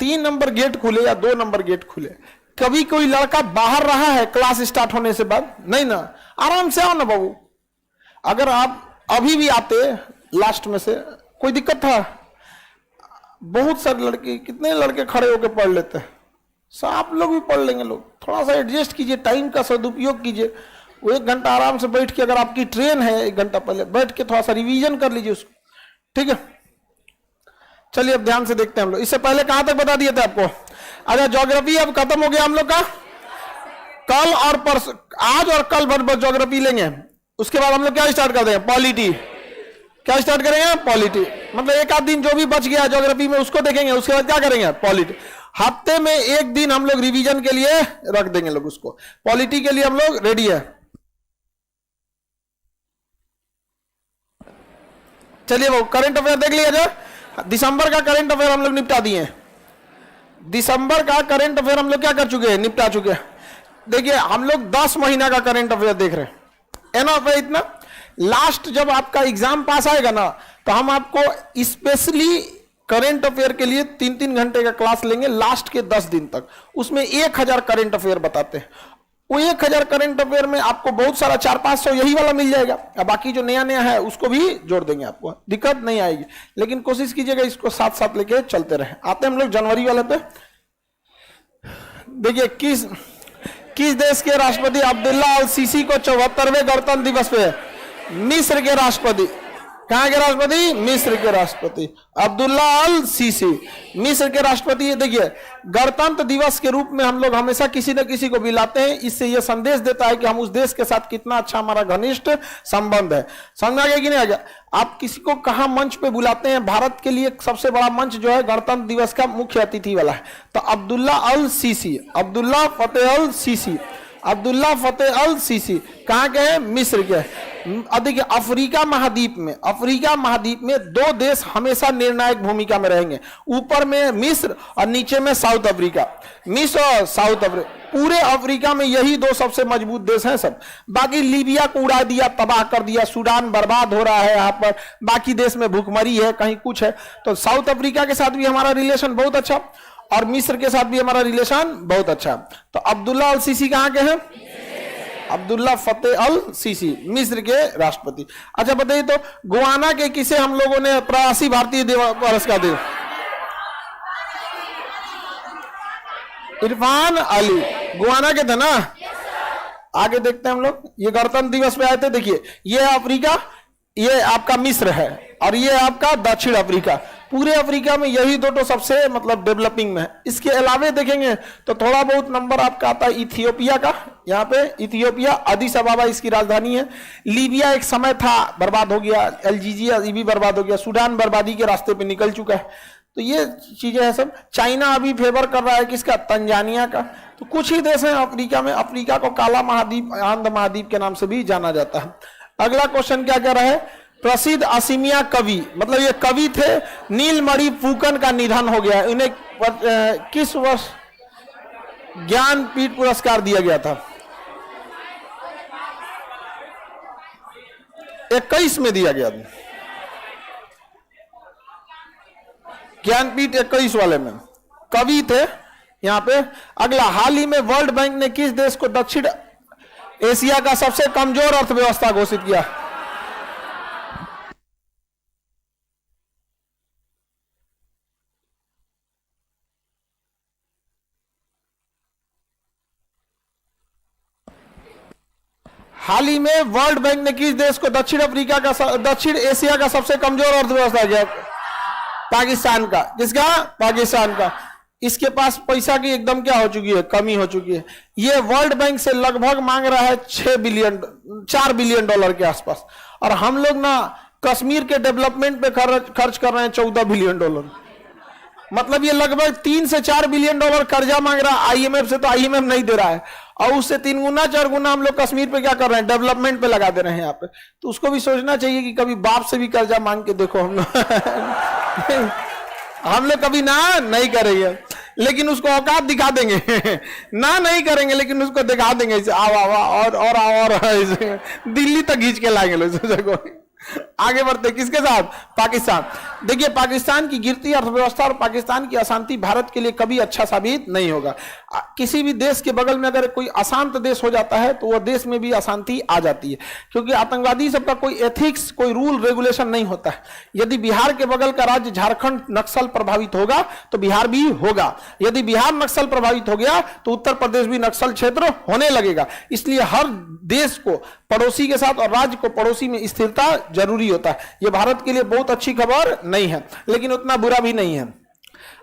3 number gate खुले या 2 number gate खुले, कभी कोई लड़का बाहर रहा है क्लास स्टार्ट होने से बाद? नहीं ना, आराम से आओ ना बाबू। अगर आप अभी भी आते लास्ट में से, कोई दिक्कत था? बहुत सारे लड़के, कितने लड़के खड़े होकर पढ़ लेते हैं, आप लोग भी पढ़ लेंगे। लोग थोड़ा सा एडजस्ट कीजिए, टाइम का सदुपयोग कीजिए। वो 1 घंटा आराम से बैठ के, अगर आपकी ट्रेन है 1 घंटा पहले बैठ के थोड़ा सा रिवीजन कर लीजिए उसको, ठीक है। चलिए अब ध्यान से देखते हैं हम लोग। इससे पहले कहां तक बता दिए थे आपको? अच्छा, ज्योग्राफी अब खत्म हो गया हम लोग का। कल और परसों, आज और कल भर ज्योग्राफी लेंगे। उसके बाद हम लोग क्या स्टार्ट कर देंगे? पॉलिटी। क्या स्टार्ट करेंगे? पॉलिटी। मतलब 1 आध दिन जो भी बच गया ज्योग्राफी में उसको देखेंगे, उसके बाद क्या करेंगे? पॉलिटी। हफ्ते में 1 दिन हम लोग रिवीजन के लिए रख देंगे लोग उसको। पॉलिटी के लिए हम लोग रेडी है। चलिए वो करंट अफेयर देख लिया जाए। दिसंबर का करंट अफेयर हम लोग निपटा दिए। दिसंबर का करंट अफेयर हम लोग क्या कर चुके हैं? निपटा चुके हैं। देखिए हम लोग 10 महीना का करंट अफेयर देख रहे हैं। एनफ है इतना। लास्ट जब आपका एग्जाम पास आएगा ना, तो हम आपको स्पेशली करंट अफेयर के लिए 3-3 घंटे का क्लास लेंगे लास्ट के 10 दिन तक। उसमें 1000 करंट अफेयर बताते हैं। वो 1000 करंट अफेयर में आपको बहुत सारा 400-500 यही वाला मिल जाएगा। अब बाकी जो नया नया है उसको भी जोड़ देंगे, आपको दिक्कत नहीं आएगी। लेकिन कोशिश कीजिएगा इसको साथ साथ लेके चलते रहे। आते हैं हम लोग जनवरी वाले पे। देखिए किस देश के राष्ट्रपति अब्दुल्ला अल सीसी को 74वें गणतंत्र दिवस पे, मिस्र के राष्ट्रपति, कहां के राष्ट्रपति? मिस्र के राष्ट्रपति अब्दुल्ला अल सीसी, मिस्र के राष्ट्रपति। देखिए गणतंत्र दिवस के रूप में हम लोग हमेशा किसी न किसी को बुलाते हैं। इससे यह संदेश देता है कि हम उस देश के साथ कितना अच्छा हमारा घनिष्ठ संबंध है। समझ आ गया कि नहीं आ गया? आप किसी को कहां मंच पे बुलाते हैं? भारत के लिए सबसे बड़ा मंच जो है गणतंत्र दिवस का मुख्य अतिथि वाला है। तो अब्दुल्ला अल सीसी, अब्दुल्ला फतेह अल सीसी, अब्दुल्ला फतेह अल सीसी कहां के हैं? मिस्र के। देखिए अफ्रीका महाद्वीप में 2 देश हमेशा निर्णायक भूमिका में रहेंगे। ऊपर में मिस्र और नीचे में साउथ अफ्रीका। मिस्र और साउथ अफ्रीका, पूरे अफ्रीका में यही 2 सबसे मजबूत देश हैं सब। बाकी लीबिया को उड़ा दिया, तबाह कर दिया, सूडान बर्बाद हो रहा है यहाँ पर, बाकी देश में भूखमरी है, कहीं कुछ है। तो साउथ अफ्रीका के साथ भी हमारा रिलेशन बहुत अच्छा, और मिस्र के साथ भी हमारा रिलेशन बहुत अच्छा। तो अब्दुल्ला अल सीसी कहां के हैं? अब्दुल्ला फतेह अल सीसी, मिस्र के राष्ट्रपति। अच्छा बताइए तो गुआना के किसे हम लोगों ने प्रवासी भारतीय पुरस्कार दिया? इरफान अली, गुआना के थे ना। आगे देखते हैं हम लोग। ये गणतंत्र दिवस पे आए थे। देखिए ये अफ्रीका, ये आपका मिस्र है, और ये आपका दक्षिण अफ्रीका। पूरे अफ्रीका में यही 2 तो सबसे मतलब डेवलपिंग में है। इसके अलावे देखेंगे तो थोड़ा बहुत नंबर आपका आता है इथियोपिया का। यहाँ पे इथियोपिया, अदिस अबाबा इसकी राजधानी है। लीबिया एक समय था, बर्बाद हो गया। अल्जीरिया ये भी बर्बाद हो गया। सूडान बर्बादी के रास्ते पे निकल चुका है। तो ये चीजें हैं सब। चाइना अभी फेवर कर रहा है किसका? तंजानिया का। तो कुछ ही देश हैं अफ्रीका में। अफ्रीका को काला महाद्वीप, आंध महाद्वीप के नाम से भी जाना जाता है। अगला क्वेश्चन क्या कह रहा है? प्रसिद्ध असीमिया कवि, मतलब ये कवि थे, नीलमणि फुकन का निधन हो गया। इन्हें किस वर्ष ज्ञानपीठ पुरस्कार दिया गया था? 21 में दिया गया था ज्ञानपीठ, 21 वाले में कवि थे यहाँ पे। अगला, हाल ही में वर्ल्ड बैंक ने किस देश को दक्षिण एशिया का सबसे कमजोर अर्थव्यवस्था घोषित किया? हाल ही में वर्ल्ड बैंक ने किस देश को दक्षिण एशिया का सबसे कमजोर अर्थव्यवस्था किया? पाकिस्तान का। किसका? पाकिस्तान का। इसके पास पैसा की एकदम क्या हो चुकी है? कमी हो चुकी है। ये वर्ल्ड बैंक से लगभग मांग रहा है 4 बिलियन डॉलर के आसपास, और हम लोग ना कश्मीर के डेवलपमेंट पे खर्च कर रहे हैं 14 बिलियन डॉलर। मतलब ये लगभग 3 से 4 बिलियन डॉलर कर्जा मांग रहा है आईएमएफ से। तो आईएमएफ नहीं दे रहा है, और उससे 3 गुना 4 गुना हम लोग कश्मीर पे क्या कर रहे हैं? डेवलपमेंट पे लगा दे रहे हैं यहाँ पे। तो उसको भी सोचना चाहिए कि कभी बाप से भी कर्जा मांग के देखो। हम लोग कभी ना नहीं करेंगे, लेकिन उसको औकात दिखा देंगे। ना नहीं करेंगे, लेकिन उसको दिखा देंगे। आओ और दिल्ली तक खींच के लाएंगे लोग। आगे बढ़ते किसके साथ? पाकिस्तान। देखिए पाकिस्तान की गिरती अर्थव्यवस्था और पाकिस्तान की अशांति भारत के लिए कभी अच्छा साबित नहीं होगा। किसी भी देश के बगल में अगर कोई अशांत देश हो जाता है तो वह देश में भी अशांति आ जाती है, क्योंकि आतंकवादी सबका कोई एथिक्स, कोई रूल रेगुलेशन नहीं होता है। यदि बिहार के बगल का राज्य झारखंड नक्सल प्रभावित होगा तो बिहार भी होगा, यदि बिहार नक्सल प्रभावित हो गया तो उत्तर प्रदेश भी नक्सल क्षेत्र होने लगेगा। इसलिए हर देश को पड़ोसी के साथ और राज्य को पड़ोसी में स्थिरता जरूरी होता है। यह भारत के लिए बहुत अच्छी खबर नहीं है, लेकिन उतना बुरा भी नहीं है।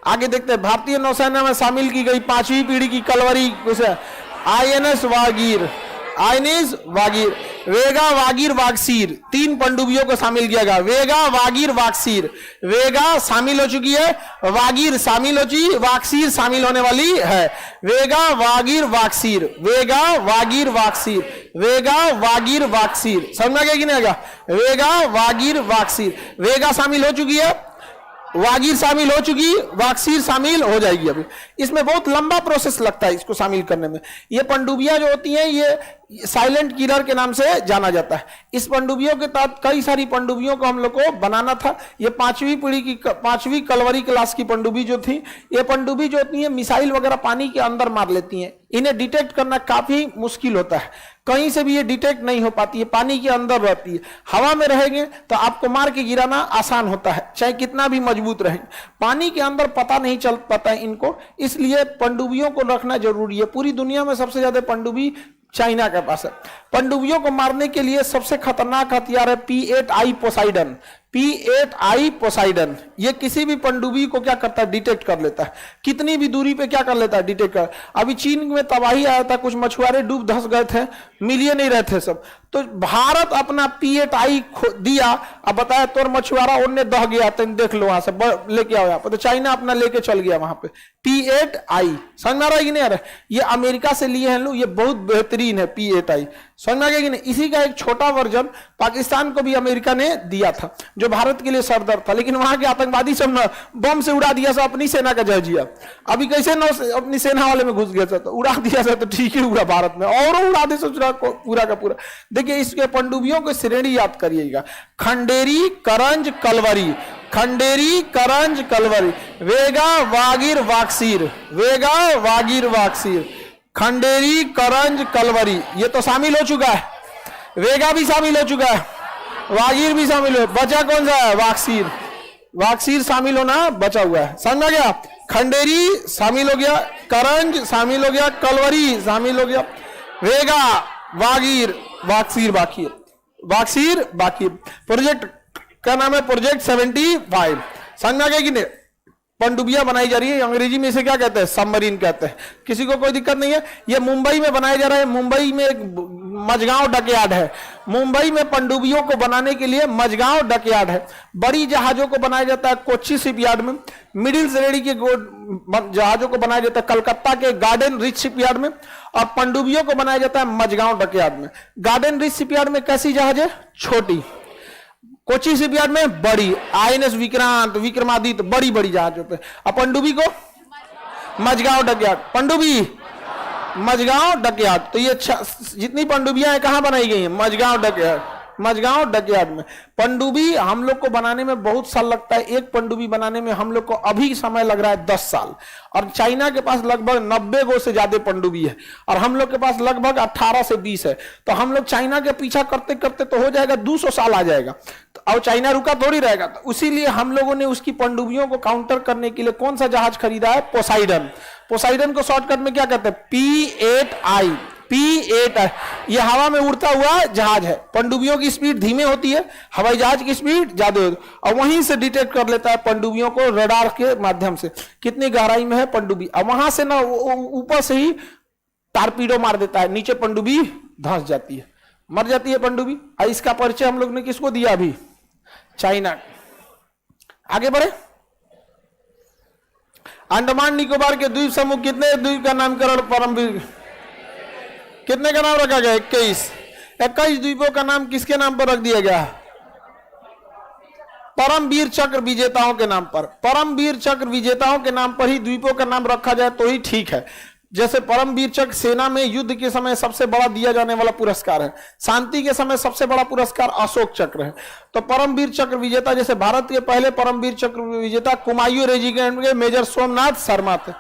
आगे देखते हैं, भारतीय नौसेना में शामिल की गई 5वीं पीढ़ी की कलवरी आईएनएस वागीर, आईएनएस वागीर, वेगा, वागीर, वागसीर, 3 पनडुब्बियों को शामिल किया गया। वेगा, वागीर, वागसीर। वेगा शामिल हो चुकी है, वागीर शामिल हो चुकी, वागसीर शामिल होने वाली है। वेगा, वागीर, वागसीर, वेगा, वागीर, वागसीर, वेगा, वागीर, वागसीर। समझ में आ गया कि नहीं आ गया? वेगा, वागीर, वागसीर। वेगा शामिल हो चुकी है, वागीर शामिल हो चुकी, वागसीर शामिल हो जाएगी। अभी इसमें बहुत लंबा प्रोसेस लगता है इसको शामिल करने में। ये पनडुब्बियां जो होती हैं ये साइलेंट किलर के नाम से जाना जाता है। इस पनडुब्बियों के तहत कई सारी पनडुब्बियों को हम लोग को बनाना था। ये 5वीं पीढ़ी की 5वीं कलवरी क्लास की पनडुब्बी जो थी, ये पनडुब्बी जो होती है मिसाइल वगैरह पानी के अंदर मार लेती हैं। इन्हें डिटेक्ट करना काफी मुश्किल होता है, कहीं से भी ये डिटेक्ट नहीं हो पाती है, पानी के अंदर रहती है। हवा में रहेंगे तो आपको मार के गिराना आसान होता है, चाहे कितना भी मजबूत रहे। पानी के अंदर पता नहीं चल पाता है इनको, इसलिए पनडुब्बियों को रखना जरूरी है। पूरी दुनिया में सबसे ज्यादा पनडुब्बी चाइना के पास है। पनडुब्बियों को मारने के लिए सबसे खतरनाक हथियार है P8I पोसाइडन। P8I पोसाइडन ये किसी भी पनडुब्बी को क्या करता है? डिटेक्ट कर लेता है, कितनी भी दूरी पे क्या कर लेता है? डिटेक्ट कर। अभी चीन में तबाही आया था, कुछ मछुआरे डूब धंस गए थे, मिलिए नहीं रहे थे सब, तो भारत अपना P8I दिया। अब बताया तोर मछुआरा उनने दह गया, तुम देख लो वहां से लेके आओ यहाँ पे, तो चाइना अपना लेके चल गया वहां पे P8I। समझ में आ रहा है कि नहीं आ रहा है? ये अमेरिका से लिए हैं लोग, ये बहुत बेहतरीन है P8I। समझ में आ गया कि नहीं? इसी का एक छोटा वर्जन पाकिस्तान को भी अमेरिका ने दिया था, जो भारत के लिए सरदर्द था, लेकिन वहां के आतंकवादी सब ना बम से उड़ा दिया, सब अपनी सेना का जजिया। अभी कैसे अपनी सेना वाले में घुस गया था तो उड़ा दिया था, तो ठीक ही हुआ भारत में, और उड़ा दे पूरा का पूरा। देखिए इसके पनडुब्बियों को श्रेणी याद करिएगा, खंडेरी, करंज, कलवरी, खंडेरी, करंज, कलवरी, वेगा, वागीर, वागसीर, वेगा, वागीर, वागसीर, खंडेरी, करंज, कलवरी, ये तो शामिल हो चुका है। वेगा भी शामिल हो चुका है, वागीर भी शामिल हो, बचा कौन सा है? वागसीर। वागसीर शामिल होना बचा हुआ है। समझ में गया? खंडेरी शामिल हो गया, करंज शामिल हो गया, कलवरी शामिल हो गया, वेगा, वागीर, वागसीर बाकी है, वागसीर बाकी। प्रोजेक्ट का नाम है प्रोजेक्ट 75। समझ में आ गया कि नहीं? पनडुब्बियां बनाई जा रही है, अंग्रेजी में इसे क्या कहते हैं? सबमरीन कहते हैं। किसी को कोई दिक्कत नहीं है। ये मुंबई में बनाया जा रहा है, मुंबई में एक मझगांव डकयार्ड है। मुंबई में पनडुब्बियों को बनाने के लिए मझगांव डकयार्ड है। बड़ी जहाजों को बनाया जाता है कोच्चि शिपयार्ड में। मिडिल श्रेणी के जहाजों को बनाया जाता है कलकत्ता के गार्डन रिच शिपयार्ड में, और पनडुब्बियों को बनाया जाता है मझगांव डकयार्ड में। गार्डन रिच शिपयार्ड में कैसी जहाज है? छोटी। कोच्चि शिपयार्ड में बड़ी, आईएनएस विक्रांत, विक्रमादित्य, बड़ी बड़ी जहाज होते हैं। और पनडुब्बी को मझगांव डकयार्ड, पनडुब्बी मझगांव डकयार्ड। तो ये जितनी पनडुब्बियां हैं कहां बनाई गई हैं? मझगांव डकयार्ड, मझगांव डकयार्ड में। पनडुब्बी हम लोग को बनाने में बहुत साल लगता है। एक पनडुब्बी बनाने में हम लोग को अभी समय लग रहा है 10 साल, और चाइना के पास लगभग 90 गो से ज्यादा पनडुब्बी है, और हम लोग के पास लगभग 18 से 20 है। तो हम लोग चाइना के पीछा करते करते तो हो जाएगा 200 साल आ जाएगा, और चाइना रुका थोड़ी रहेगा। तो इसीलिए हम लोगों ने उसकी पनडुब्बियों को काउंटर करने के लिए कौन सा जहाज खरीदा है? पोसाइडन। पोसाइडन को शॉर्टकट में क्या कहते हैं? P8I। P8I ये हवा में उड़ता हुआ जहाज है। पनडुब्बियों की स्पीड धीमे होती है, हवाई जहाज की स्पीड ज्यादा होती है, और वहीं से डिटेक्ट कर लेता है पनडुब्बियों को रडार के माध्यम से कितनी गहराई में है पनडुब्बी, और वहां से ना ऊपर से ही टारपीडो मार देता है, नीचे पनडुब्बी धंस जाती है, मर जाती है पनडुब्बी। इसका परिचय हम लोग ने किसको दिया? अभी चाइना। आगे बढ़े। अंडमान निकोबार के द्वीप समूह, कितने द्वीप का नामकरण परमवीर, कितने का नाम रखा गया? 21 द्वीपों का नाम किसके नाम पर रख दिया गया? परमवीर चक्र विजेताओं के नाम पर। परमवीर चक्र विजेताओं के नाम पर ही द्वीपों का नाम रखा जाए तो ही ठीक है। जैसे परमवीर चक्र सेना में युद्ध के समय सबसे बड़ा दिया जाने वाला पुरस्कार है, शांति के समय सबसे बड़ा पुरस्कार अशोक चक्र है। तो परमवीर चक्र विजेता, जैसे भारत के पहले परमवीर चक्र विजेता कुमायूं रेजिमेंट के मेजर सोमनाथ शर्मा थे,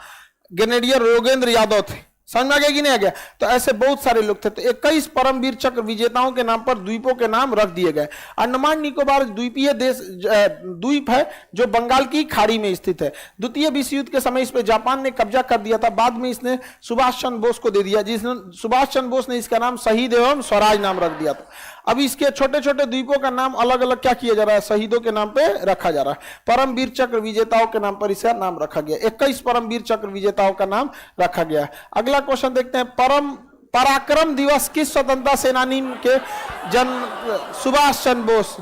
ग्रेनेडियर योगेंद्र यादव थे। समझ में आ गया कि नहीं आ गया? तो ऐसे बहुत सारे लोग थे। तो 21 परमवीर चक्र विजेताओं के नाम पर द्वीपों के नाम रख दिए गए। अंडमान निकोबार द्वीपीय देश द्वीप है जो बंगाल की खाड़ी में स्थित है। द्वितीय विश्व युद्ध के समय इस पर जापान ने कब्जा कर दिया था, बाद में इसने सुभाष चंद्र बोस को दे दिया, जिसने सुभाष चंद्र बोस ने इसका नाम शहीद एवं स्वराज नाम रख दिया था। अब इसके छोटे छोटे द्वीपों का नाम अलग अलग क्या किया जा रहा है, शहीदों के नाम पे रखा जा रहा है। परमवीर चक्र विजेताओं के नाम पर इसका नाम रखा गया। 21 परमवीर चक्र विजेताओं का नाम रखा गया। अगला क्वेश्चन देखते हैं, पराक्रम दिवस किस स्वतंत्रता सेनानी के जन्म? सुभाष चंद्र बोस।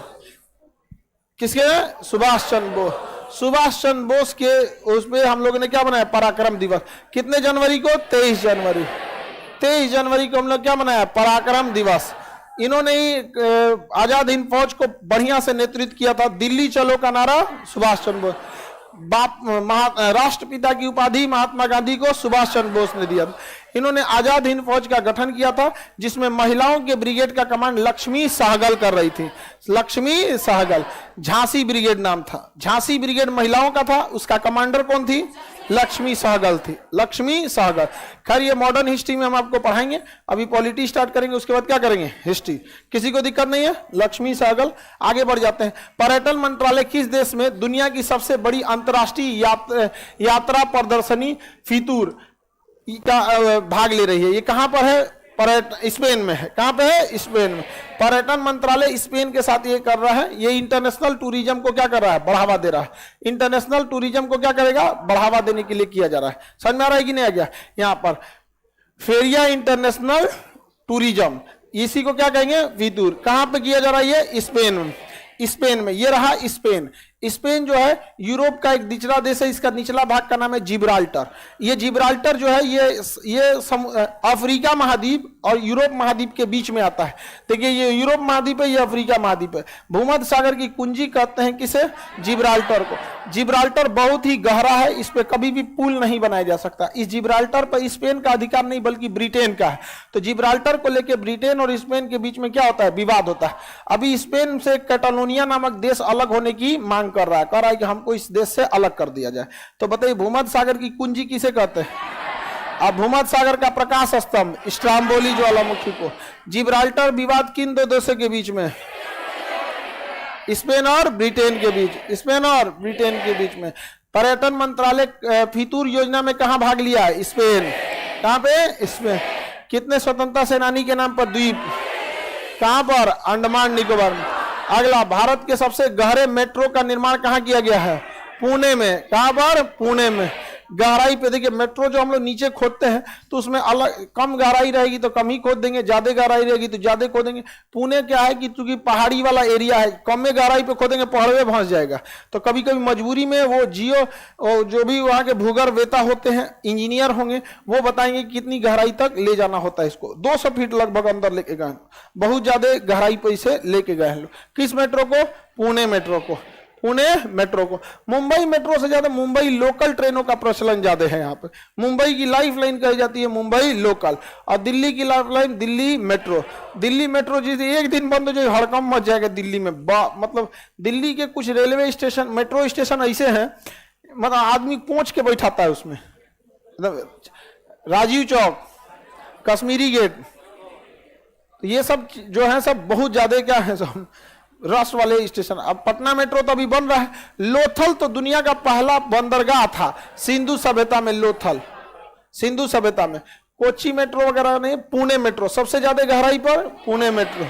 किसके? सुभाष चंद्र बोस। सुभाष चंद्र बोस के उसमें हम लोगों ने क्या बनाया? पराक्रम दिवस। कितने जनवरी को? 23 जनवरी। 23 जनवरी को हम लोग क्या बनाया? पराक्रम दिवस। इन्होंने ही आजाद हिंद फौज को बढ़िया से नेतृत्व किया था। दिल्ली चलो का नारा सुभाष चंद्र बोस। राष्ट्रपिता की उपाधि महात्मा गांधी को सुभाष चंद्र बोस ने दिया था। इन्होंने आजाद हिंद फौज का गठन किया था, जिसमें महिलाओं के ब्रिगेड का कमांड लक्ष्मी सहगल कर रही थी। लक्ष्मी सहगल, झांसी ब्रिगेड नाम था। झांसी ब्रिगेड महिलाओं का था, उसका कमांडर कौन थी? लक्ष्मी सहगल थी। लक्ष्मी सहगल। खैर ये मॉडर्न हिस्ट्री में हम आपको पढ़ाएंगे। अभी पॉलिटी स्टार्ट करेंगे, उसके बाद क्या करेंगे? हिस्ट्री। किसी को दिक्कत नहीं है? लक्ष्मी सहगल। आगे बढ़ जाते हैं। पर्यटन मंत्रालय किस देश में दुनिया की सबसे बड़ी अंतर्राष्ट्रीय यात्रा प्रदर्शनी फितूर का भाग ले रही है? ये कहां पर है? स्पेन में है। कहां पे है? स्पेन में। पर्यटन मंत्रालय स्पेन के साथ ये कर रहा है। ये इंटरनेशनल टूरिज्म को क्या कर रहा है? बढ़ावा दे रहा है। इंटरनेशनल टूरिज्म को क्या करेगा? बढ़ावा देने के लिए किया जा रहा है। समझ में आ रहा है कि नहीं आ गया? यहां पर फेरिया इंटरनेशनल टूरिज्म, इसी को क्या कहेंगे? वितूर। कहां पे किया जा रहा है? ये स्पेन में। स्पेन में। ये रहा स्पेन। स्पेन जो है यूरोप का एक निचला देश है। इसका निचला भाग का नाम है जिब्राल्टर। ये जिब्राल्टर जो है ये अफ्रीका महाद्वीप और यूरोप महाद्वीप के बीच में आता है। देखिए ये यूरोप महाद्वीप है, ये अफ्रीका महाद्वीप है। भूमध्य सागर की कुंजी कहते हैं किसे? जिब्राल्टर को। जिब्राल्टर बहुत ही गहरा है, इस पे कभी भी पुल नहीं बनाया जा सकता। इस जिब्राल्टर पर स्पेन का अधिकार नहीं बल्कि ब्रिटेन का है। तो जिब्राल्टर को लेकर ब्रिटेन और स्पेन के बीच में क्या होता है? विवाद होता है। अभी स्पेन से कैटालोनिया नामक देश अलग होने की मांग कर रहा है कि हमको इस देश से अलग कर दिया जाए। तो बताइए भूमध्य सागर की कुंजी किसे कहते हैं? अब भूमध्य सागर का प्रकाश स्तंभ स्ट्राम्बोली ज्वालामुखी को। जिब्राल्टर विवाद किन दो देशों के बीच में? स्पेन और ब्रिटेन के बीच। स्पेन और ब्रिटेन के बीच में। पर्यटन मंत्रालय फितूर योजना में कहां भाग लिया है? स्पेन। कहां पे? स्पेन। कितने स्वतंत्रता सेनानी के नाम पर द्वीप? कहां पर? अंडमान निकोबार में। अगला, भारत के सबसे गहरे मेट्रो का निर्माण कहां किया गया है? पुणे में। कहां पर? पुणे में। गहराई पे देखिए, मेट्रो जो हम लोग नीचे खोदते हैं तो उसमें अलग कम गहराई रहेगी तो कम ही खोद देंगे, ज्यादा गहराई रहेगी तो ज्यादा खोदेंगे। पुणे क्या है कि चूंकि पहाड़ी वाला एरिया है, कम में गहराई पे खोदेंगे पहाड़ में धंस जाएगा। तो कभी कभी मजबूरी में वो जो भी वहां के भूगर्भवेत्ता होते हैं, इंजीनियर होंगे, वो बताएंगे कितनी गहराई तक ले जाना होता है इसको। 200 फीट लगभग अंदर लेके गए, बहुत ज्यादा गहराई पे इसे लेके गए हैं लोग। किस मेट्रो को? पुणे मेट्रो को। पुणे मेट्रो को। मुंबई मेट्रो से ज्यादा मुंबई लोकल ट्रेनों का प्रचलन ज्यादा है। यहाँ पे मुंबई की लाइफ लाइन कही जाती है मुंबई लोकल, और दिल्ली की life line Delhi metro. Delhi metro जिसे एक दिन बंद हो जाए हड़कंप मच जाएगा दिल्ली में। मतलब दिल्ली के कुछ रेलवे स्टेशन, मेट्रो स्टेशन ऐसे हैं, मतलब आदमी पहुंच के बैठाता है उसमें। मतलब राजीव चौक, कश्मीरी गेट, तो ये सब जो है सब बहुत ज्यादा क्या है, सब रश वाले स्टेशन। अब पटना मेट्रो तो अभी बन रहा है। लोथल तो दुनिया का पहला बंदरगाह था सिंधु सभ्यता में। लोथल सिंधु सभ्यता में। कोच्चि मेट्रो वगैरह नहीं, पुणे मेट्रो सबसे ज्यादा गहराई पर पुणे मेट्रो।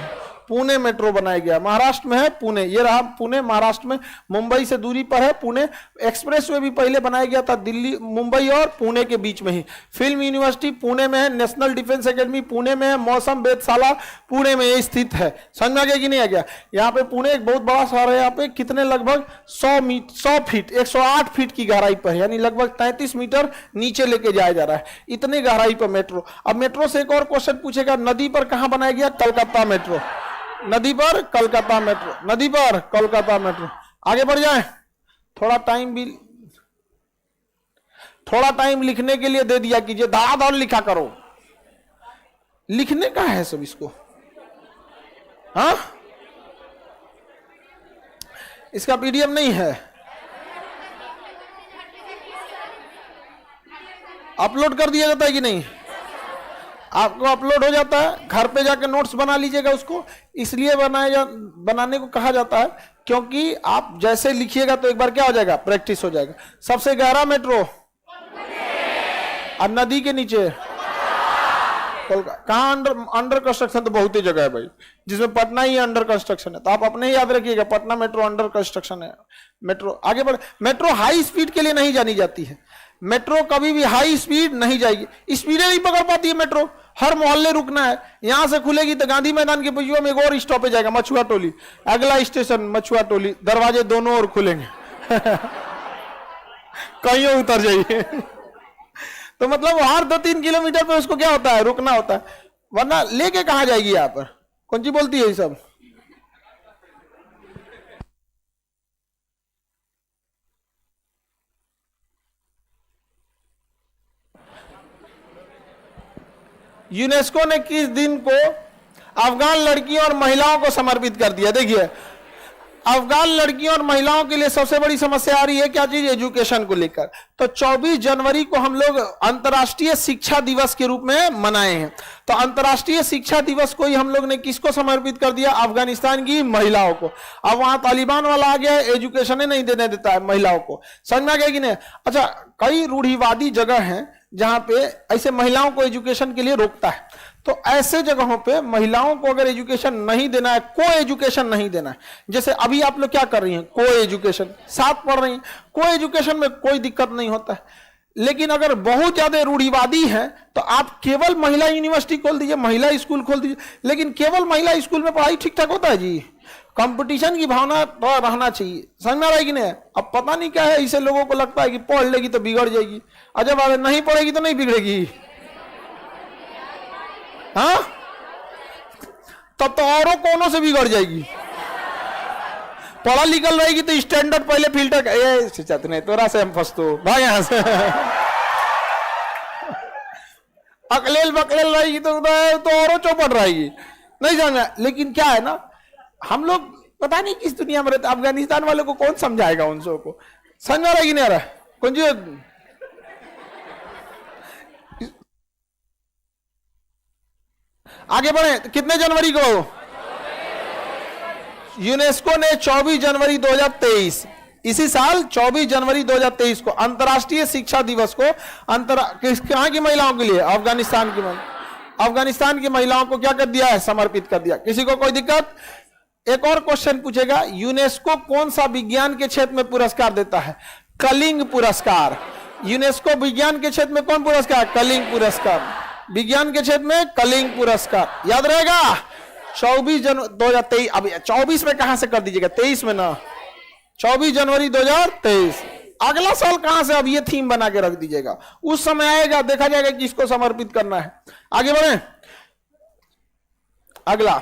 पुणे मेट्रो बनाया गया, महाराष्ट्र में है पुणे। ये रहा पुणे, महाराष्ट्र में, मुंबई से दूरी पर है पुणे। एक्सप्रेसवे भी पहले बनाया गया था दिल्ली, मुंबई और पुणे के बीच में ही। फिल्म यूनिवर्सिटी पुणे में है, नेशनल डिफेंस एकेडमी पुणे में है, मौसम वेधशाला पुणे में स्थित है। समझ में आ गया कि नहीं आ गया? यहाँ पे पुणे एक बहुत बड़ा शहर है। यहाँ पे कितने लगभग 100 फीट 108 फीट की गहराई पर, यानी लगभग 33 मीटर नीचे लेके जाया जा रहा है, इतनी गहराई पर मेट्रो। अब मेट्रो से एक और क्वेश्चन पूछेगा, नदी पर कहां बनाया गया? कलकत्ता मेट्रो। नदी पर कलकत्ता मेट्रो। नदी पर कलकत्ता मेट्रो। आगे बढ़ जाए, थोड़ा टाइम भी। थोड़ा टाइम लिखने के लिए दे दिया कीजिए, धड़ाधड़ लिखा करो। लिखने का है सब इसको, हाँ? इसका पीडीएफ नहीं है, अपलोड कर दिया जाता है कि नहीं? आपको अपलोड हो जाता है, घर पे जाके नोट्स बना लीजिएगा उसको। इसलिए बनाने को कहा जाता है क्योंकि आप जैसे लिखिएगा तो एक बार क्या हो जाएगा, प्रैक्टिस हो जाएगा। सबसे गहरा मेट्रो और नदी के नीचे कहाँ अंडर कंस्ट्रक्शन? तो बहुत ही जगह है भाई, जिसमें पटना ही अंडर कंस्ट्रक्शन है। तो आप अपने ही याद रखिएगा, पटना मेट्रो अंडर कंस्ट्रक्शन है। मेट्रो आगे बढ़, मेट्रो हाई स्पीड के लिए नहीं जानी जाती है। मेट्रो कभी भी हाई स्पीड नहीं जाएगी, स्पीडें नहीं पकड़ पाती है मेट्रो। हर मोहल्ले रुकना है, यहां से खुलेगी तो गांधी मैदान के बाजू में एक और स्टॉपेज जाएगा, मछुआ टोली। अगला स्टेशन मछुआ टोली, दरवाजे दोनों ओर खुलेंगे कहीं उतर जाइए तो मतलब हर 2-3 किलोमीटर पे उसको क्या होता है, रुकना होता है, वरना लेके कहां जाएगी यहाँ पर? कौन सी बोलती है ये सब? यूनेस्को ने किस दिन को अफगान लड़कियों और महिलाओं को समर्पित कर दिया? देखिए, अफगान लड़कियों और महिलाओं के लिए सबसे बड़ी समस्या आ रही है क्या चीज? एजुकेशन को लेकर। तो 24 जनवरी को हम लोग अंतर्राष्ट्रीय शिक्षा दिवस के रूप में मनाए हैं। तो अंतर्राष्ट्रीय शिक्षा दिवस को ही हम लोग ने किसको समर्पित कर दिया? अफगानिस्तान की महिलाओं को। अब वहां तालिबान वाला आ गया, एजुकेशन ही नहीं देने देता है महिलाओं को। समझ में आ गया कि नहीं? अच्छा, कई रूढ़िवादी जगह हैं जहां पे ऐसे महिलाओं को एजुकेशन के लिए रोकता है। तो ऐसे जगहों पे महिलाओं को अगर एजुकेशन नहीं देना है, को एजुकेशन नहीं देना है, जैसे अभी आप लोग क्या कर रही हैं, को एजुकेशन साथ पढ़ रही हैं, को एजुकेशन में कोई दिक्कत नहीं होता है। लेकिन अगर बहुत ज्यादा रूढ़िवादी है तो आप केवल महिला यूनिवर्सिटी खोल दीजिए, महिला स्कूल खोल दीजिए। लेकिन केवल महिला स्कूल में पढ़ाई ठीक ठाक होता है जी? कंपटीशन की भावना तो रहना चाहिए। समझ में आ रहा है कि नहीं? अब पता नहीं क्या है, इसे लोगों को लगता है कि पढ़ लेगी तो बिगड़ जाएगी। अजब, अगर नहीं पढ़ेगी तो नहीं बिगड़ेगी, हाँ? तब तो औरों कोनों से बिगड़ जाएगी। पढ़ा लिखल रहेगी तो स्टैंडर्ड पहले फिल्टर नहीं तोरा से हम फंसतो भाई यहां से अकलेल बकलेल रहेगी तो औरों चौपट रहेगी, नहीं जाना। लेकिन क्या है ना, हम लोग पता नहीं किस दुनिया में रहते। अफगानिस्तान वालों को कौन समझाएगा उन सबको? समझ आ रहा है कि नहीं आ रहा? कौन जी आगे बढ़े। कितने जनवरी को यूनेस्को ने 24 जनवरी 2023 इसी साल 24 जनवरी 2023 को अंतर्राष्ट्रीय शिक्षा दिवस को कहां की महिलाओं के लिए? अफगानिस्तान की महिलाओं को क्या कर दिया है? समर्पित कर दिया। किसी को कोई दिक्कत? एक और क्वेश्चन पूछेगा, यूनेस्को कौन सा विज्ञान के क्षेत्र में पुरस्कार देता है? कलिंग पुरस्कार। यूनेस्को विज्ञान के क्षेत्र में कौन पुरस्कार? कलिंग पुरस्कार। विज्ञान के क्षेत्र में कलिंग पुरस्कार, याद रहेगा। 24 जनवरी 2023, अब 24 में कहां से कर दीजिएगा? 23 में ना, 24 जनवरी 2023। अगला साल कहां से? अब ये थीम बना के रख दीजिएगा, उस समय आएगा, देखा जाएगा किसको समर्पित करना है। आगे बढ़े। अगला,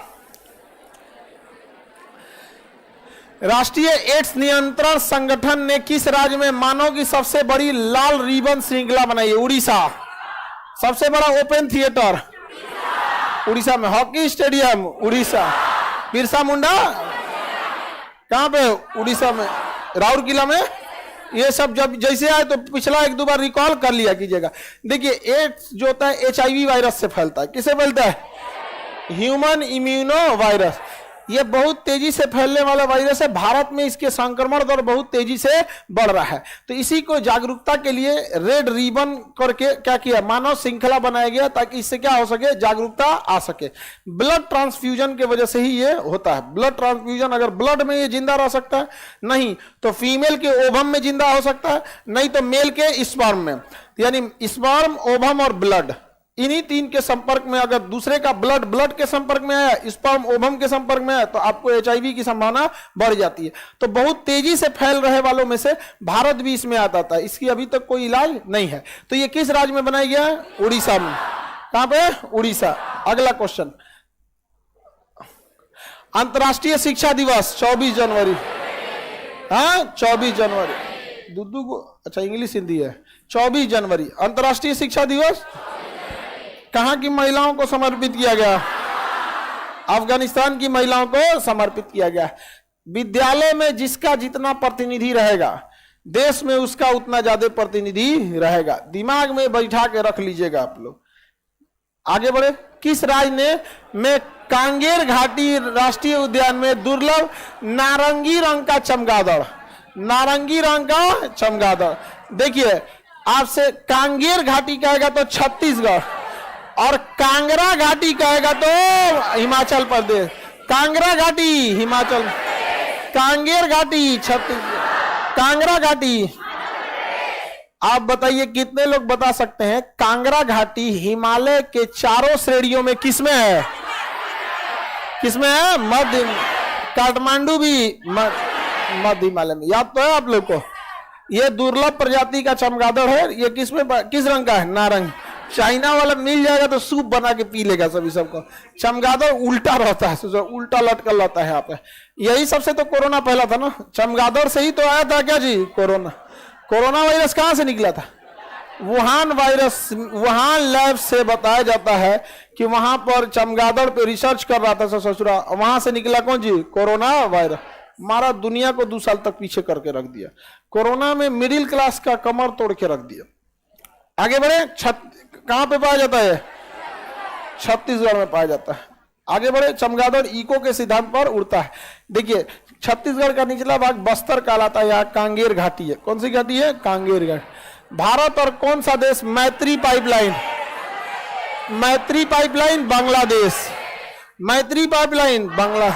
राष्ट्रीय एड्स नियंत्रण संगठन ने किस राज्य में मानव की सबसे बड़ी लाल रिबन श्रृंखला बनाई है? उड़ीसा। सबसे बड़ा ओपन थिएटर उड़ीसा में। Hockey stadium Odisha. बिरसा मुंडा कहां पे? उड़ीसा में, राउरकेला में। ये सब जब जैसे आए तो पिछला 1-2 बार रिकॉल कर लिया कीजिएगा। देखिए, एड्स जो होता है HIV वायरस से फैलता है। किससे फैलता है? Human immuno virus. ये बहुत तेजी से फैलने वाला वायरस है। भारत में इसके संक्रमण दर बहुत तेजी से बढ़ रहा है। तो इसी को जागरूकता के लिए रेड रिबन करके क्या किया? मानव श्रृंखला बनाया गया ताकि इससे क्या हो सके? जागरूकता आ सके। ब्लड ट्रांसफ्यूजन की वजह से ही ये होता है। ब्लड ट्रांसफ्यूजन, अगर ब्लड में ये जिंदा रह सकता है, नहीं तो फीमेल के ओवम में जिंदा हो सकता है, नहीं तो मेल के स्पर्म में। यानी स्पर्म, ओवम और ब्लड, इन्हीं 3 के संपर्क में अगर दूसरे का ब्लड के संपर्क में आया, स्पर्म ओवम के संपर्क में आया, तो आपको HIV की संभावना बढ़ जाती है। तो बहुत तेजी से फैल रहे वालों में से भारत भी इसमें आता था। इसकी अभी तक कोई इलाज नहीं है। तो ये किस राज्य में बनाया गया है? उड़ीसा में। कहां पे? उड़ीसा। अगला क्वेश्चन, अंतर्राष्ट्रीय शिक्षा दिवस 24 जनवरी, हाँ 24 जनवरी दूधू को, अच्छा इंग्लिश हिंदी है। 24 जनवरी अंतर्राष्ट्रीय शिक्षा दिवस कहाँ की महिलाओं को समर्पित किया गया? अफगानिस्तान की महिलाओं को समर्पित किया गया। विद्यालय में जिसका जितना प्रतिनिधि रहेगा देश में उसका उतना ज्यादा प्रतिनिधि रहेगा। दिमाग में बैठा के रख लीजिएगा आप लोग। आगे बढ़े। किस राज्य में कांगेर घाटी राष्ट्रीय उद्यान में दुर्लभ नारंगी रंग का चमगादड़, नारंगी रंग का चमगादड़, देखिए आपसे कांगेर घाटी कहेगा तो छत्तीसगढ़ और कांगरा घाटी कहेगा तो हिमाचल प्रदेश। कांगरा घाटी हिमाचल, कांगेर घाटी छत्तीसगढ़, कांगरा घाटी। आप बताइए कितने लोग बता सकते हैं कांगरा घाटी हिमालय के चारों श्रेणियों में किसमें है? किसमें है? मध्य, काठमांडू भी मध्य हिमालय में। याद तो है आप लोग को। ये दुर्लभ प्रजाति का चमगादड़ है। ये किसमें, किस रंग का है? नारंगी। चाइना वाला मिल जाएगा तो सूप बना के पी लेगा सभी सबको। चमगादड़ उल्टा रहता है, उल्टा लटकल रहता है यहाँ पे। यही सबसे तो कोरोना फैला था ना, चमगादड़ से ही तो आया था क्या जी कोरोना। कोरोना वायरस कहां से निकला था? वुहान वायरस, वुहान लैब से बताया जाता है कि वहां पर चमगादड़ पे रिसर्च कर रहा था ससुरा, वहां से निकला कौन जी? Corona virus. मारा दुनिया को 2 साल तक पीछे करके रख दिया। कोरोना में मिडिल क्लास का कमर तोड़ के रख दिया। आगे बढ़े। कहां पे पाया जाता है? छत्तीसगढ़ में पाया जाता है। आगे बढ़े। चमगादड़ इको के सिद्धांत पर उड़ता है। देखिए छत्तीसगढ़ का निचला भाग बस्तर कहलाता है, यहाँ कांगेर घाटी है। कौन सी घाटी है? कांगेर घाटी। भारत और कौन सा देश मैत्री पाइपलाइन, मैत्री पाइपलाइन बांग्लादेश, मैत्री पाइपलाइन बांग्ला,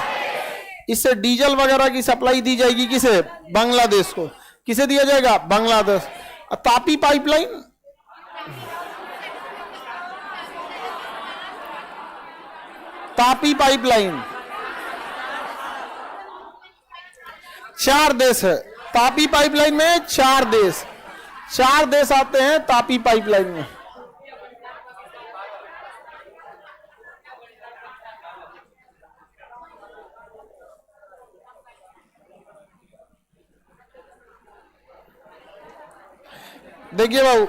इससे डीजल वगैरह की सप्लाई दी जाएगी किसे? बांग्लादेश को। किसे दिया जाएगा? बांग्लादेश। तापी पाइपलाइन, तापी पाइपलाइन 4 देश है। तापी पाइपलाइन में 4 देश आते हैं तापी पाइपलाइन में। देखिए बाबू,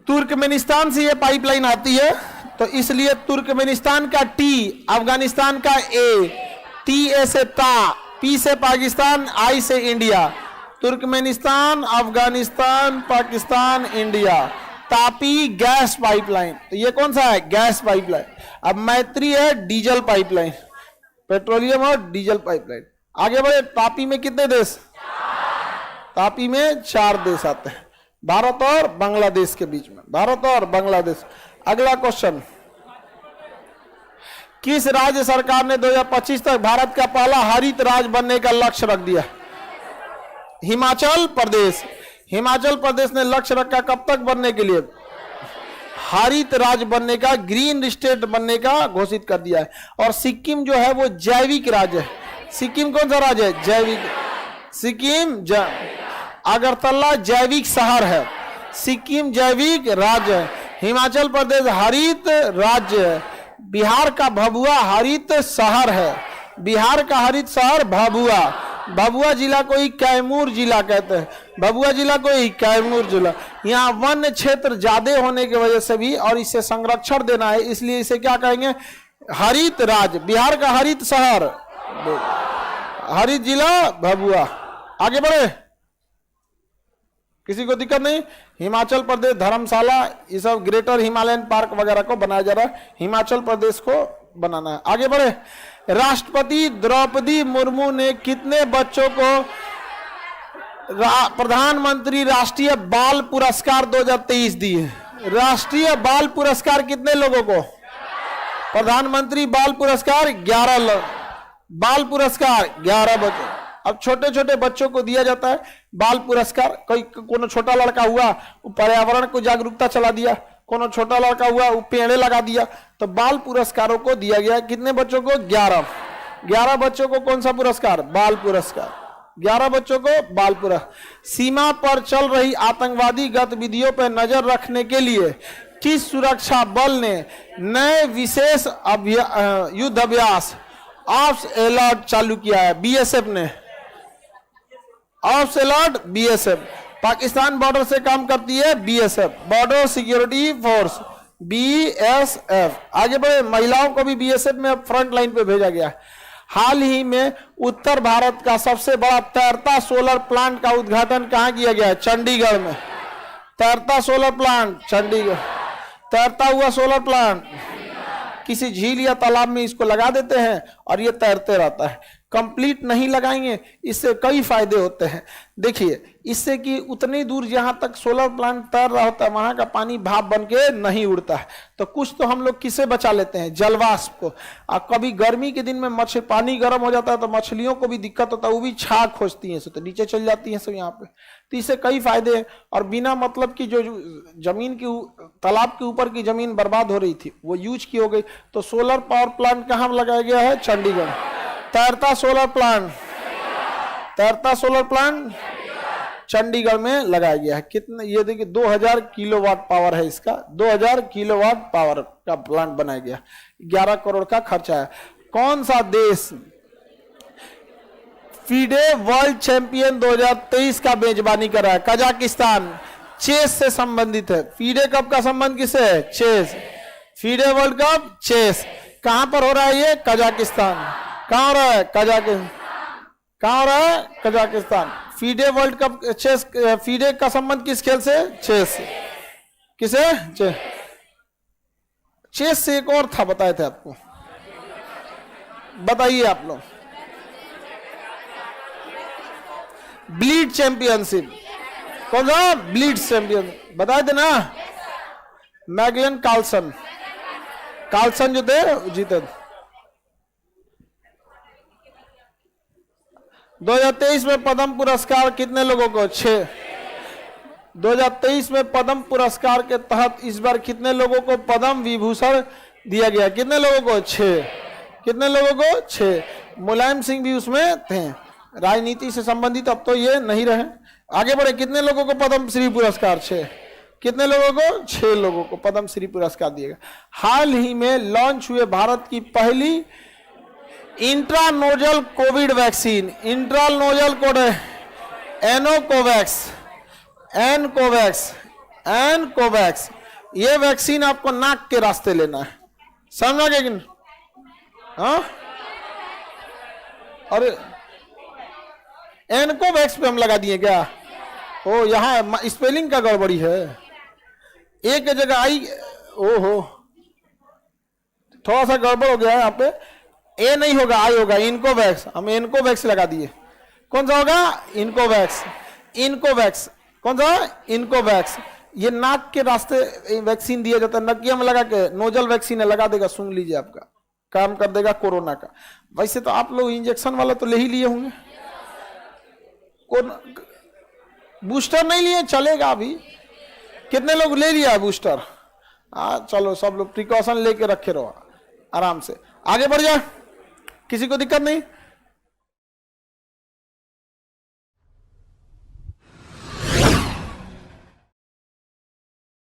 तुर्कमेनिस्तान से ये पाइपलाइन आती है तो इसलिए तुर्कमेनिस्तान का टी, अफगानिस्तान का ए, टी ए से ता, पी से पाकिस्तान, आई से India. Turkmenistan, Afghanistan, Pakistan, India. Tapi gas pipeline, तो ये कौन सा है? Gas pipeline. अब मैत्री है डीजल पाइपलाइन, पेट्रोलियम और डीजल पाइपलाइन। आगे बढ़े। तापी में कितने देश? तापी में 4 देश आते हैं, भारत और बांग्लादेश के बीच में, भारत और बांग्लादेश। अगला क्वेश्चन। किस राज्य सरकार ने 2025 तक भारत का पहला हरित राज्य बनने का लक्ष्य रख दिया? हिमाचल प्रदेश। हिमाचल प्रदेश ने लक्ष्य रखा कब तक बनने के लिए? हरित राज्य बनने का, ग्रीन स्टेट बनने का घोषित कर दिया है। और सिक्किम जो है वो जैविक राज्य है। सिक्किम कौन सा राज्य है? जैविक। सिक्किम अगरतला जैविक शहर है, सिक्किम जैविक राज्य है, हिमाचल प्रदेश हरित राज्य है, बिहार का भभुआ हरित शहर है। बिहार का हरित शहर भभुआ। भभुआ जिला को ही कैमूर जिला कहते हैं। भभुआ जिला को ही कैमूर जिला। यहाँ वन क्षेत्र ज्यादा होने की वजह से भी और इसे संरक्षण देना है, इसलिए इसे क्या कहेंगे? हरित राज्य। बिहार का हरित शहर, हरित जिला भभुआ। आगे बढ़े। किसी को दिक्कत नहीं? हिमाचल प्रदेश धर्मशाला, ये सब ग्रेटर हिमालयन पार्क वगैरह को बनाया जा रहा है, हिमाचल प्रदेश को बनाना है। आगे बढ़े। राष्ट्रपति द्रौपदी मुर्मू ने कितने बच्चों को प्रधानमंत्री राष्ट्रीय बाल पुरस्कार 2023 दिए? राष्ट्रीय बाल पुरस्कार कितने लोगों को? प्रधानमंत्री बाल पुरस्कार 11 लोग, बाल पुरस्कार 11 बच्चों। अब छोटे छोटे बच्चों को दिया जाता है बाल पुरस्कार। कोई कोनो छोटा लड़का हुआ वो पर्यावरण को जागरूकता चला दिया, कोनो छोटा लड़का हुआ वो पेड़ लगा दिया, तो बाल पुरस्कारों को दिया गया। कितने बच्चों को? 11 बच्चों को कौन सा पुरस्कार? बाल पुरस्कार। 11 बच्चों को बाल पुरस्कार। सीमा पर चल रही आतंकवादी गतिविधियों पर नजर रखने के लिए किस सुरक्षा बल ने नए विशेष युद्ध अभ्यास ऑप्स अलर्ट चालू किया है? बीएसएफ ने। ऑफ सेलॉट बीएसएफ। पाकिस्तान बॉर्डर से काम करती है BSF, border security force, BSF. आगे बढ़े, महिलाओं को भी बीएसएफ में फ्रंट लाइन पे भेजा गया। हाल ही में उत्तर भारत का सबसे बड़ा तैरता सोलर प्लांट का उद्घाटन कहां किया गया है? चंडीगढ़ में। तैरता सोलर प्लांट चंडीगढ़, तैरता हुआ सोलर प्लांट। किसी झील या तालाब में इसको लगा देते हैं और ये तैरते रहता है। कंप्लीट नहीं लगाएंगे, इससे कई फायदे होते हैं। देखिए, इससे कि उतनी दूर जहां तक सोलर प्लांट तैर रहा होता है वहां का पानी भाप बन के नहीं उड़ता है। तो कुछ तो हम लोग किसे बचा लेते हैं? जलवाष्प को। और कभी गर्मी के दिन में मछली, पानी गर्म हो जाता है तो मछलियों को भी दिक्कत होता है, वो भी छाग खोजती हैं, तो नीचे चल जाती हैं सब यहाँ पे। तो इससे कई फायदे हैं। और बिना मतलब की जो जमीन की, तालाब के ऊपर की जमीन बर्बाद हो रही थी वो यूज की हो गई। तो सोलर पावर प्लांट कहाँ लगाया गया है? चंडीगढ़। तैरता सोलर प्लांट, तैरता सोलर प्लांट चंडीगढ़ में लगाया गया है। कितने? ये देखिए 2000 किलोवाट पावर है इसका, 2000 किलोवाट पावर का प्लांट बनाया गया। 11 करोड़ का खर्चा है। कौन सा देश फीडे वर्ल्ड चैंपियन 2023 का मेजबानी कर रहा है? कजाकिस्तान। चेस से संबंधित है। फीडे कप का संबंध किससे है? Chess. FIDE world cup chess कहां पर हो रहा है? ये कजाकिस्तान। कहां हो रहा है? कजाकिस्तान। कहां हो रहा है? Kazakhstan. FIDE world cup chess, FIDE का संबंध किस खेल से? चेस। किसे? चेस। चेस से एक और था, बताए थे आपको, बताइए आप लोग। Bleed championship. कौन सा? ब्लीड चैंपियन, बताए थे ना? मैगलन कार्लसन, कार्लसन जो थे जीते। 2023 में पद्म पुरस्कार कितने लोगों को? 6। 2023 में पद्म पुरस्कार के तहत इस बार कितने लोगों को पद्म विभूषण दिया गया? कितने लोगों को? 6। कितने लोगों को? 6। मुलायम सिंह भी उसमें थे। राजनीति से संबंधित अब तो ये नहीं रहे। आगे बढ़े, कितने लोगों को पद्म श्री पुरस्कार? 6। कितने लोगों को? 6 लोगों को पद्म श्री पुरस्कार दिएगा। हाल ही में लॉन्च हुए भारत की पहली इंट्रानोजल कोविड वैक्सीन, इंट्रानोजल कोड एनोकोवैक्स, एनकोवैक्स। ये वैक्सीन आपको नाक के रास्ते लेना है, समझा क्या? हाँ, अरे एनकोवैक्स पे हम लगा दिए क्या? ओ, यहां स्पेलिंग का गड़बड़ी है, एक जगह आई, ओहो थोड़ा सा गड़बड़ हो गया है यहाँ पे। ए नहीं होगा, आई होगा, इनकोवैक्स। हम इनकोवैक्स लगा दिए। कौन सा होगा? इनकोवैक्स। इनकोवैक्स कौन सा? इनकोवैक्स। ये नाक के रास्ते वैक्सीन दिया जाता है, नकिया में लगा के, नोजल वैक्सीन है, लगा देगा, सुन लीजिए, आपका काम कर देगा कोरोना का। वैसे तो आप लोग इंजेक्शन वाला तो ले ही लिए होंगे, बूस्टर नहीं लिए? चलेगा अभी। कितने लोग ले लिया है बूस्टर? हाँ चलो, सब लोग प्रिकॉशन लेके रखे रहो आराम से, आगे बढ़ जाए, किसी को दिक्कत नहीं।